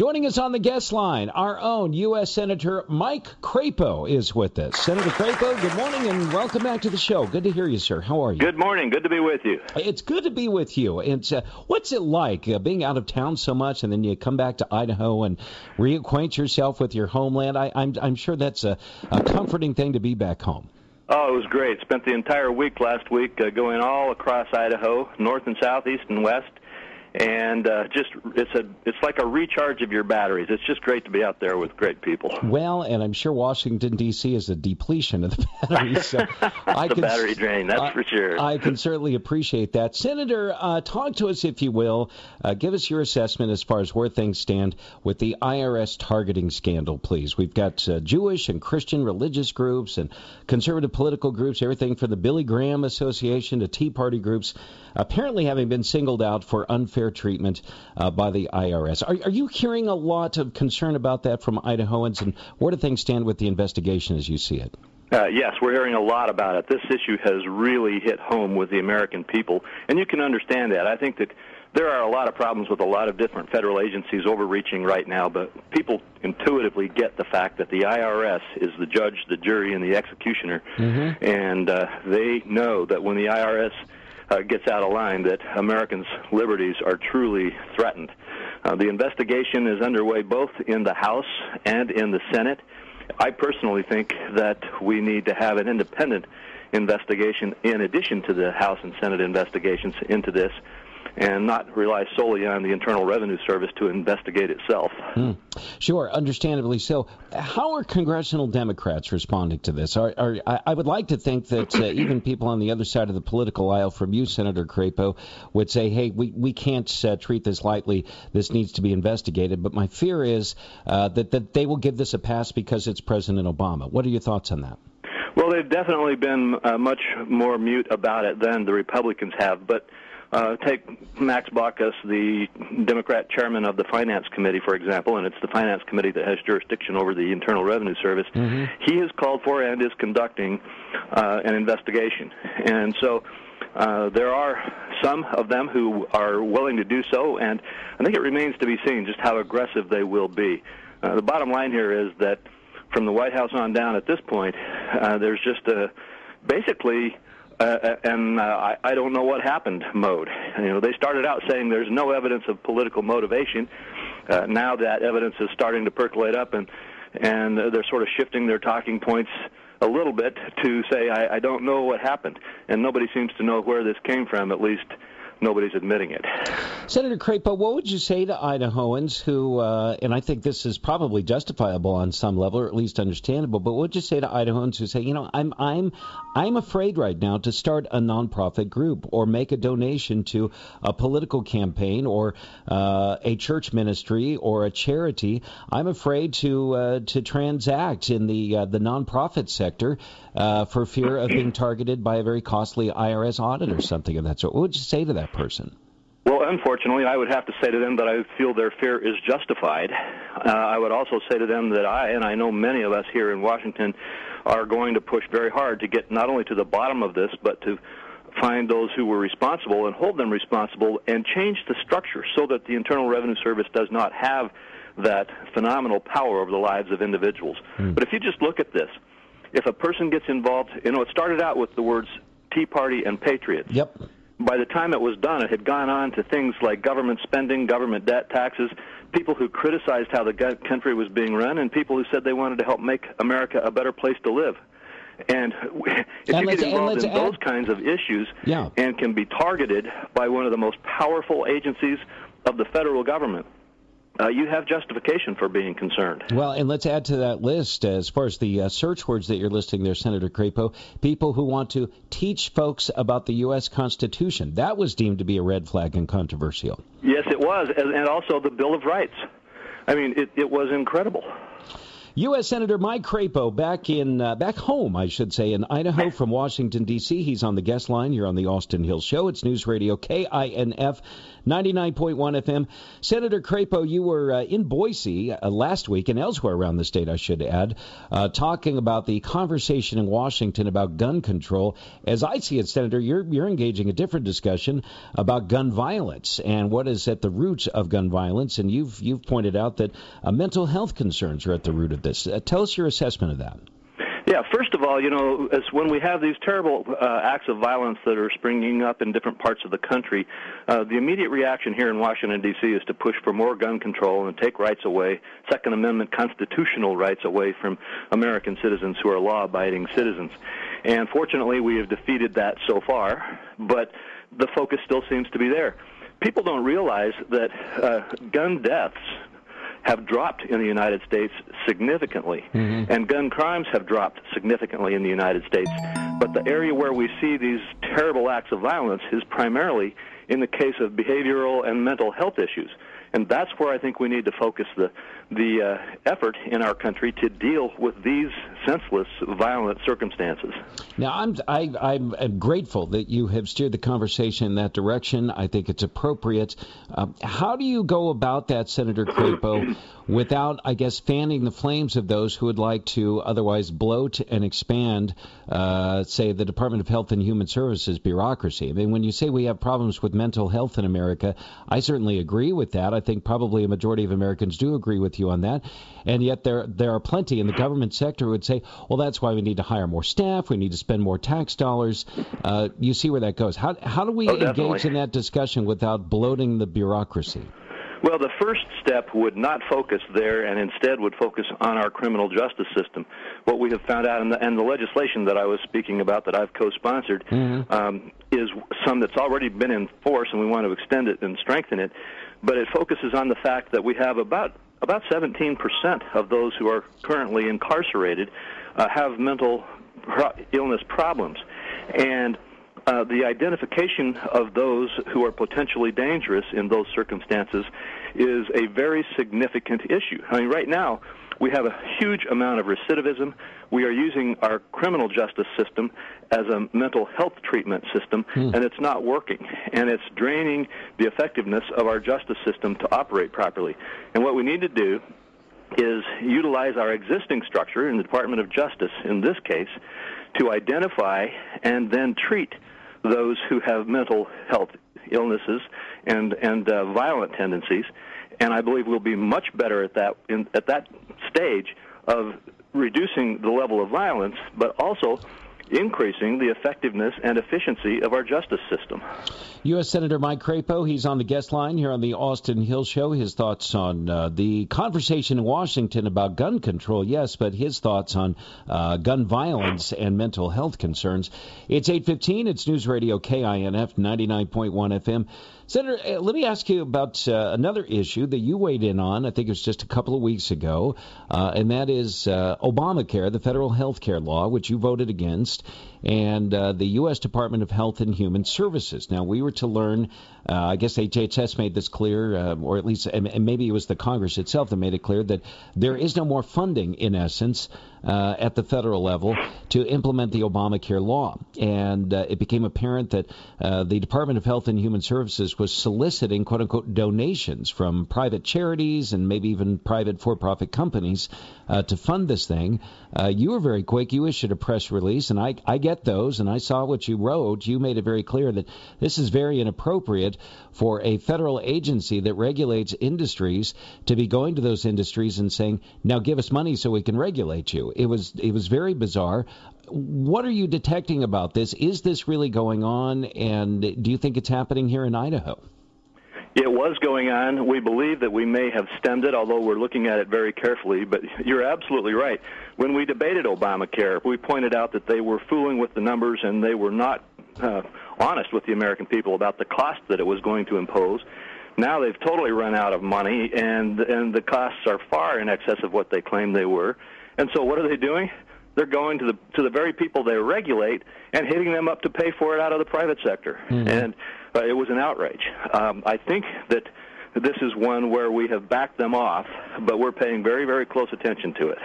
Joining us on the guest line, our own U.S. Senator Mike Crapo is with us. Senator Crapo, good morning and welcome back to the show. Good to hear you, sir. How are you? Good morning. Good to be with you. It's good to be with you. And what's it like being out of town so much and then you come back to Idaho and reacquaint yourself with your homeland? I'm sure that's a comforting thing to be back home. Oh, it was great. Spent the entire week last week going all across Idaho, north and south, east and west. And it's like a recharge of your batteries. It's just great to be out there with great people. Well, and I'm sure Washington, D.C. is a depletion of the batteries. So the battery drain, that's for sure. I can certainly appreciate that. Senator, talk to us, if you will. Give us your assessment as far as where things stand with the IRS targeting scandal, please. We've got Jewish and Christian religious groups and conservative political groups, everything from the Billy Graham Association to Tea Party groups, apparently having been singled out for unfair treatment by the IRS. Are you hearing a lot of concern about that from Idahoans, and where do things stand with the investigation as you see it? Yes, we're hearing a lot about it. This issue has really hit home with the American people, and you can understand that. I think that there are a lot of problems with a lot of different federal agencies overreaching right now, but people intuitively get the fact that the IRS is the judge, the jury, and the executioner, and they know that when the IRS gets out of line, that Americans' liberties are truly threatened. The investigation is underway both in the House and in the Senate. I personally think that we need to have an independent investigation in addition to the House and Senate investigations into this, and not rely solely on the Internal Revenue Service to investigate itself. Sure, understandably so. How are congressional Democrats responding to this? I would like to think that even people on the other side of the political aisle from you, Senator Crapo, would say, hey, we can't treat this lightly. This needs to be investigated. But my fear is that they will give this a pass because it's President Obama. What are your thoughts on that? Well, they've definitely been much more mute about it than the Republicans have, but take Max Baucus, the Democrat chairman of the Finance Committee, for example, and it's the Finance Committee that has jurisdiction over the Internal Revenue Service. He has called for and is conducting an investigation. And so there are some of them who are willing to do so, and I think it remains to be seen just how aggressive they will be. The bottom line here is that from the White House on down at this point, there's just basically I don't know what happened mode. They started out saying there's no evidence of political motivation. Now that evidence is starting to percolate up, and they're sort of shifting their talking points a little bit to say, I don't know what happened. And nobody seems to know where this came from, at least nobody's admitting it. Senator Crapo, what would you say to Idahoans who, and I think this is probably justifiable on some level, or at least understandable, but what would you say to Idahoans who say, I'm afraid right now to start a nonprofit group or make a donation to a political campaign or a church ministry or a charity. I'm afraid to transact in the nonprofit sector for fear of being targeted by a very costly IRS audit or something of that sort. What would you say to that person? Well, unfortunately, I would have to say to them that I feel their fear is justified. I would also say to them that I know many of us here in Washington, are going to push very hard to get not only to the bottom of this, but to find those who were responsible and hold them responsible and change the structure so that the Internal Revenue Service does not have that phenomenal power over the lives of individuals. But if you just look at this, if a person gets involved, it started out with the words Tea Party and Patriots. Yep. By the time it was done, it had gone on to things like government spending, government debt, taxes, people who criticized how the country was being run, and people who said they wanted to help make America a better place to live. And if you get involved in those kinds of issues and can be targeted by one of the most powerful agencies of the federal government, you have justification for being concerned. Well, and let's add to that list, as far as the search words that you're listing there, Senator Crapo, people who want to teach folks about the U.S. Constitution. That was deemed to be a red flag and controversial. Yes, it was, and also the Bill of Rights. I mean, it was incredible. U.S. Senator Mike Crapo back home, I should say, in Idaho from Washington, D.C. He's on the guest line here on the Austin Hill Show. It's News Radio KINF 99.1 FM. Senator Crapo, you were in Boise last week and elsewhere around the state, I should add, talking about the conversation in Washington about gun control. As I see it, Senator, you're engaging a different discussion about gun violence and what is at the root of gun violence. And you've pointed out that mental health concerns are at the root of this. Tell us your assessment of that. Yeah, first of all, as when we have these terrible acts of violence that are springing up in different parts of the country, the immediate reaction here in Washington, D.C. is to push for more gun control and take rights away, Second Amendment constitutional rights away from American citizens who are law-abiding citizens. And fortunately, we have defeated that so far, but the focus still seems to be there. People don't realize that gun deaths have dropped in the United States significantly, and gun crimes have dropped significantly in the United States. But the area where we see these terrible acts of violence is primarily in the case of behavioral and mental health issues. And that's where I think we need to focus the effort in our country to deal with these senseless, violent circumstances. Now, I'm grateful that you have steered the conversation in that direction. I think it's appropriate. How do you go about that, Senator Crapo, without, I guess, fanning the flames of those who would like to otherwise bloat and expand, say, the Department of Health and Human Services bureaucracy? I mean, when you say we have problems with mental health in America, I certainly agree with that. I think probably a majority of Americans do agree with you on that. And yet there are plenty in the government sector who would say, well, that's why we need to hire more staff, we need to spend more tax dollars. You see where that goes. How do we engage in that discussion without bloating the bureaucracy? Well, the first step would not focus there and instead would focus on our criminal justice system. What we have found out, and the legislation that I was speaking about that I've co-sponsored, is some that's already been in force, and we want to extend it and strengthen it. But it focuses on the fact that we have about 17% of those who are currently incarcerated have mental illness problems. And the identification of those who are potentially dangerous in those circumstances is a very significant issue. I mean, right now, we have a huge amount of recidivism. We are using our criminal justice system as a mental health treatment system, and it's not working. And it's draining the effectiveness of our justice system to operate properly. And what we need to do is utilize our existing structure in the Department of Justice, in this case, to identify and then treat those who have mental health illnesses and violent tendencies. And I believe we'll be much better at that stage of reducing the level of violence, but also increasing the effectiveness and efficiency of our justice system. U.S. Senator Mike Crapo, he's on the guest line here on the Austin Hill Show. His thoughts on the conversation in Washington about gun control, yes, but his thoughts on gun violence and mental health concerns. It's 8:15. It's News Radio KINF 99.1 FM. Senator, let me ask you about another issue that you weighed in on, I think it was just a couple of weeks ago, and that is Obamacare, the federal health care law, which you voted against, and the U.S. Department of Health and Human Services. Now, we were to learn, I guess HHS made this clear, or at least, and maybe it was the Congress itself that made it clear, that there is no more funding, in essence, at the federal level to implement the Obamacare law. And it became apparent that the Department of Health and Human Services was soliciting, quote-unquote, donations from private charities and maybe even private for-profit companies to fund this thing. You were very quick. You issued a press release, and I get those, and I saw what you wrote. You made it very clear that this is very inappropriate for a federal agency that regulates industries to be going to those industries and saying, now give us money so we can regulate you. It was very bizarre. What are you detecting about this? Is this really going on, and do you think it's happening here in Idaho? It was going on. We believe that we may have stemmed it, although we're looking at it very carefully. But you're absolutely right. When we debated Obamacare, we pointed out that they were fooling with the numbers and they were not honest with the American people about the cost that it was going to impose. Now they've totally run out of money, and the costs are far in excess of what they claimed they were. And so what are they doing? They're going to the very people they regulate and hitting them up to pay for it out of the private sector. And it was an outrage. I think that this is one where we have backed them off, but we're paying very, very close attention to it.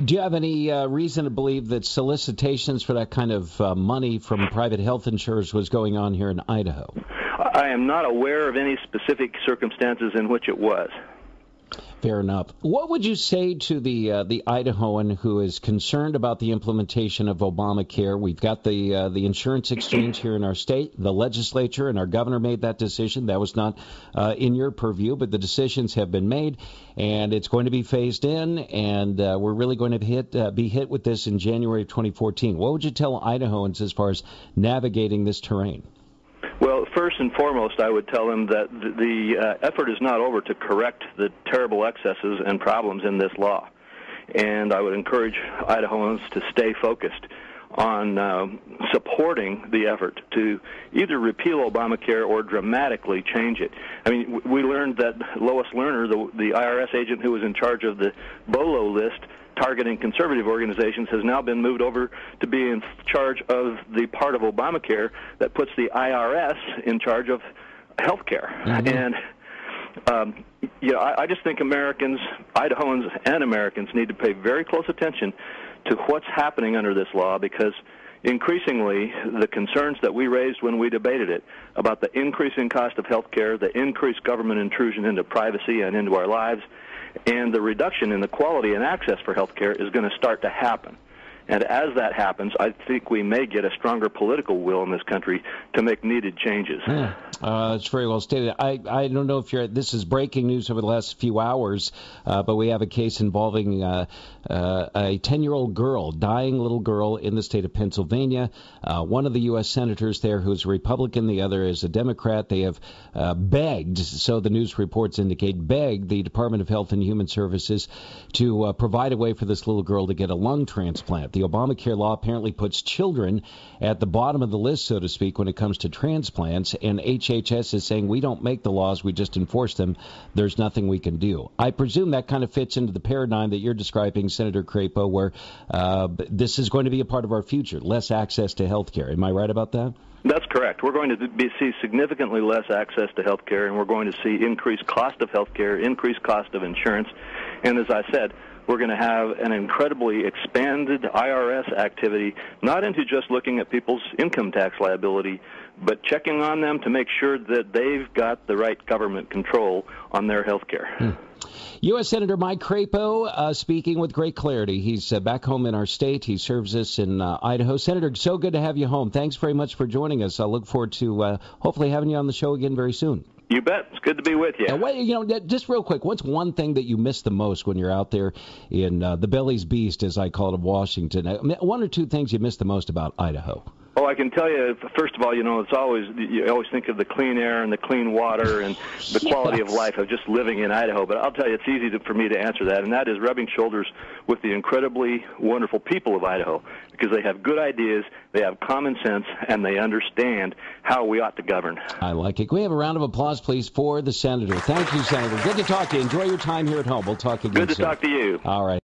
Do you have any reason to believe that solicitations for that kind of money from private health insurers was going on here in Idaho? I am not aware of any specific circumstances in which it was. Fair enough. What would you say to the Idahoan who is concerned about the implementation of Obamacare? We've got the insurance exchange here in our state. The legislature and our governor made that decision. That was not in your purview, but the decisions have been made, and it's going to be phased in, and we're really going to be hit with this in January of 2014. What would you tell Idahoans as far as navigating this terrain? Well, first and foremost, I would tell them that the effort is not over to correct the terrible excesses and problems in this law. And I would encourage Idahoans to stay focused on supporting the effort to either repeal Obamacare or dramatically change it. I mean, we learned that Lois Lerner, the IRS agent who was in charge of the BOLO list, targeting conservative organizations, has now been moved over to be in charge of the part of Obamacare that puts the IRS in charge of health care. And I just think Americans, Idahoans and Americans, need to pay very close attention to what's happening under this law, because increasingly the concerns that we raised when we debated it about the increasing cost of health care, the increased government intrusion into privacy and into our lives, and the reduction in the quality and access for health care is going to start to happen. And as that happens, I think we may get a stronger political will in this country to make needed changes. It's very well stated. I don't know if this is breaking news over the last few hours, but we have a case involving a 10-year-old girl, dying little girl in the state of Pennsylvania. One of the U.S. senators there, who's a Republican, the other is a Democrat, they have begged, so the news reports indicate, begged the Department of Health and Human Services to provide a way for this little girl to get a lung transplant. The Obamacare law apparently puts children at the bottom of the list, so to speak, when it comes to transplants, and HHS is saying we don't make the laws, we just enforce them. There's nothing we can do. I presume that kind of fits into the paradigm that you're describing, Senator Crapo, where this is going to be a part of our future, less access to health care. Am I right about that? That's correct. We're going to see significantly less access to health care, and we're going to see increased cost of health care, increased cost of insurance, and as I said, we're going to have an incredibly expanded IRS activity, not into just looking at people's income tax liability, but checking on them to make sure that they've got the right government control on their health care. U.S. Senator Mike Crapo speaking with great clarity. He's back home in our state. He serves us in Idaho. Senator, so good to have you home. Thanks very much for joining us. I look forward to hopefully having you on the show again very soon. You bet. It's good to be with you. Just real quick, what's one thing that you miss the most when you're out there in the belly's beast, as I call it, of Washington? One or two things you miss the most about Idaho? Oh, I can tell you, first of all, you always think of the clean air and the clean water and the quality of life of just living in Idaho. But I'll tell you, it's easy for me to answer that, and that is rubbing shoulders with the incredibly wonderful people of Idaho, because they have good ideas, they have common sense, and they understand how we ought to govern. I like it. Can we have a round of applause, please, for the Senator? Thank you, Senator. Good to talk to you. Enjoy your time here at home. We'll talk again soon. Good to talk to you. All right.